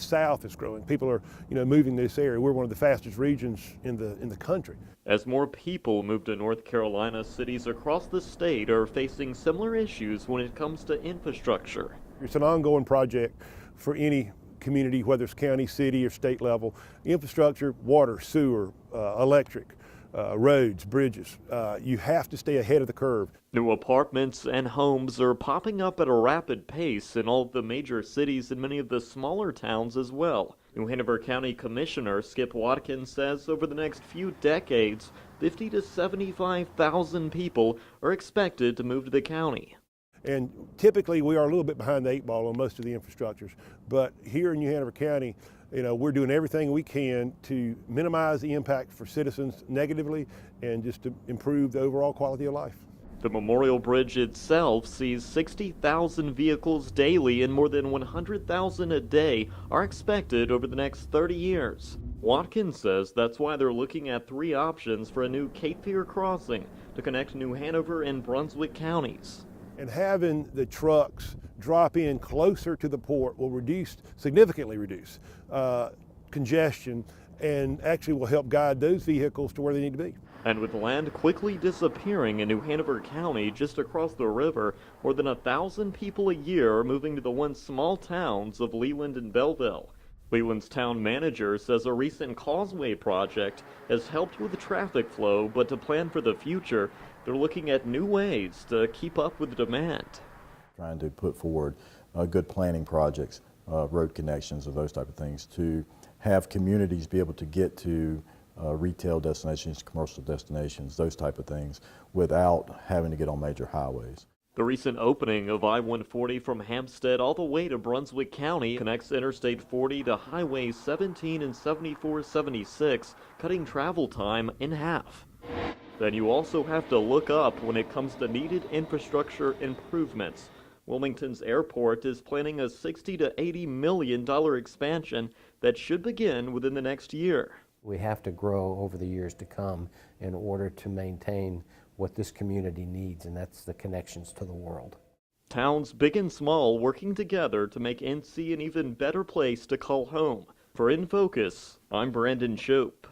South is growing. People are, moving to this area. We're one of the fastest regions in the country. As more people move to North Carolina, cities across the state are facing similar issues when it comes to infrastructure. It's an ongoing project for any community, whether it's county, city, or state level. Infrastructure, water, sewer, electric, roads, bridges. You have to stay ahead of the curve. New apartments and homes are popping up at a rapid pace in all of the major cities and many of the smaller towns as well. New Hanover County Commissioner Skip Watkins says over the next few decades, 50 to 75,000 people are expected to move to the county. And typically we are a little bit behind the eight ball on most of the infrastructures, but here in New Hanover County, we're doing everything we can to minimize the impact for citizens negatively and just to improve the overall quality of life. The Memorial Bridge itself sees 60,000 vehicles daily and more than 100,000 a day are expected over the next 30 years. Watkins says that's why they're looking at 3 options for a new Cape Fear crossing to connect New Hanover and Brunswick counties. And having the trucks drop in closer to the port will significantly reduce congestion and actually will help guide those vehicles to where they need to be. And with land quickly disappearing in New Hanover County just across the river, more than 1,000 people a year are moving to the once small towns of Leland and Belleville. Leland's town manager says a recent causeway project has helped with the traffic flow, but to plan for the future, they're looking at new ways to keep up with the demand. Trying to put forward good planning projects, road connections, or those type of things to have communities be able to get to retail destinations, commercial destinations, those type of things without having to get on major highways. The recent opening of I-140 from Hampstead all the way to Brunswick County connects Interstate 40 to Highway 17 and 7476, cutting travel time in half. Then you also have to look up when it comes to needed infrastructure improvements. Wilmington's airport is planning a $60 to $80 million expansion that should begin within the next year. We have to grow over the years to come in order to maintain what this community needs, and that's the connections to the world. Towns big and small working together to make NC an even better place to call home. For In Focus, I'm Brandon Shope.